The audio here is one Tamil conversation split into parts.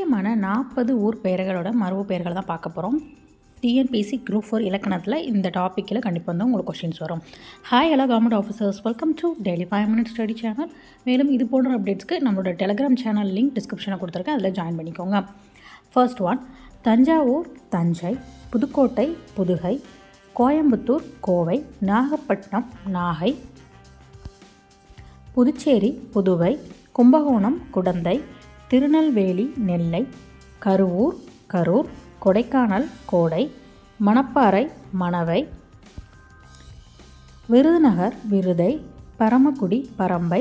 முக்கியமான 40 ஊர் பெயர்களோட மரபு பெயர்கள் தான் பார்க்க போகிறோம். டிஎன்பிஎஸ்சி குரூப் 4 இலக்கணத்தில் இந்த டாப்பிக்கில் கண்டிப்பாக வந்து உங்களுக்கு கொஷின்ஸ் வரும். ஹாய் எல்லா government officers, welcome to daily 5 minutes study channel. மேலும் இது போன்ற அப்டேட்ஸ்க்கு நம்மளோட டெலிகிராம் சேனல் லிங்க் டிஸ்கிரிப்ஷனில் கொடுத்துருக்கேன், அதில் ஜாயின் பண்ணிக்கோங்க. ஃபர்ஸ்ட் ஒன், தஞ்சாவூர் தஞ்சை, புதுக்கோட்டை புதுகை, கோயம்புத்தூர் கோவை, நாகப்பட்டினம் நாகை, புதுச்சேரி புதுவை, கும்பகோணம் குடந்தை, திருநெல்வேலி நெல்லை, கருவூர் கரூர், கொடைக்கானல் கோடை, மணப்பாறை மணவை, விருதுநகர் விருதை, பரமக்குடி பரம்பை,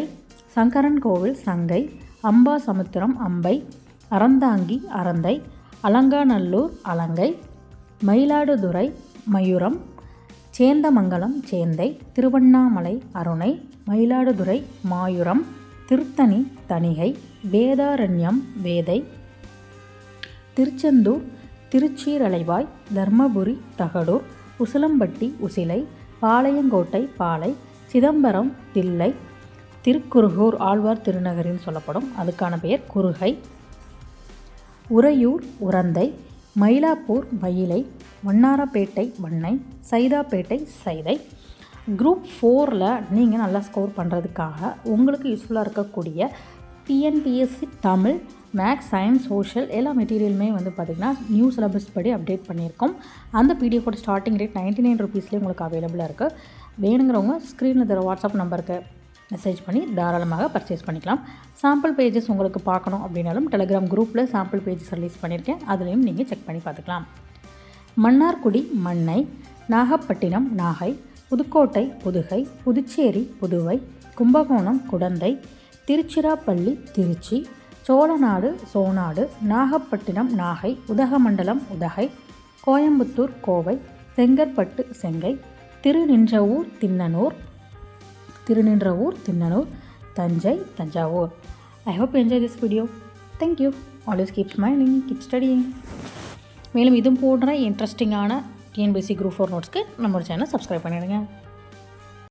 சங்கரன்கோவில் சங்கை, அம்பாசமுத்திரம் அம்பை, அறந்தாங்கி அறந்தை, அலங்காநல்லூர் அலங்கை, மயிலாடுதுறை மயூரம், சேந்தமங்கலம் சேந்தை, திருவண்ணாமலை அருணை, மயிலாடுதுறை மாயூரம், திருத்தணி தணிகை, வேதாரண்யம் வேதை, திருச்செந்தூர் திருச்சீரலைவாய், தர்மபுரி தகடூர், உசிலம்பட்டி உசிலை, பாளையங்கோட்டை பாலை, சிதம்பரம் தில்லை, திருக்குருகூர் ஆழ்வார் திருநகரின்னு சொல்லப்படும், அதுக்கான பெயர் குருகை, உறையூர் உரந்தை, மயிலாப்பூர் மயிலை, வண்ணாரப்பேட்டை வண்ணை, சைதாப்பேட்டை சைதை. குரூப் 4ல் நீங்கள் நல்லா ஸ்கோர் பண்ணுறதுக்காக உங்களுக்கு யூஸ்ஃபுல்லாக இருக்கக்கூடிய TNPSC Tamil, maths, science, social எல்லா மெட்டீரியலுமே வந்து பார்த்திங்கன்னா நியூ சிலபஸ் படி அப்டேட் பண்ணியிருக்கோம். அந்த பிடிஎஃபோட ஸ்டார்டிங் ரேட் 99 ருபீஸ்லேயே உங்களுக்கு அவைலபிளாக இருக்குது. வேணுங்கிறவங்க ஸ்க்ரீனில் தர வாட்ஸ்அப் நம்பருக்கு மெசேஜ் பண்ணி தாராளமாக பர்ச்சேஸ் பண்ணிக்கலாம். சாம்பிள் பேஜஸ் உங்களுக்கு பார்க்கணும் அப்படின்னாலும் டெலிகிராம் குரூப்பில் சாம்பிள் பேஜஸ் ரிலீஸ் பண்ணியிருக்கேன், அதுலேயும் நீங்கள் செக் பண்ணி பார்த்துக்கலாம். மன்னார்குடி மண்ணை, நாகப்பட்டினம் நாகை, புதுக்கோட்டை புதுகை, புதுச்சேரி புதுவை, கும்பகோணம் குடந்தை, திருச்சிராப்பள்ளி திருச்சி, சோழநாடு சோனாடு, நாகப்பட்டினம் நாகை, உதகமண்டலம் உதகை, கோயம்புத்தூர் கோவை, செங்கற்பட்டு செங்கை, Thiruninravur Thinnanur, Thanjai Thanjavur. I hope you enjoy this video. Thank you. Always keep smiling, keep studying. மேலும் இதுவும் போன்ற இன்ட்ரெஸ்டிங்கான டிஎன்பிஎஸ்சி குரூப் 4 நோட்ஸ்க்கு நம்மளோட சேனல் சப்ஸ்கிரைப் பண்ணிடுங்க.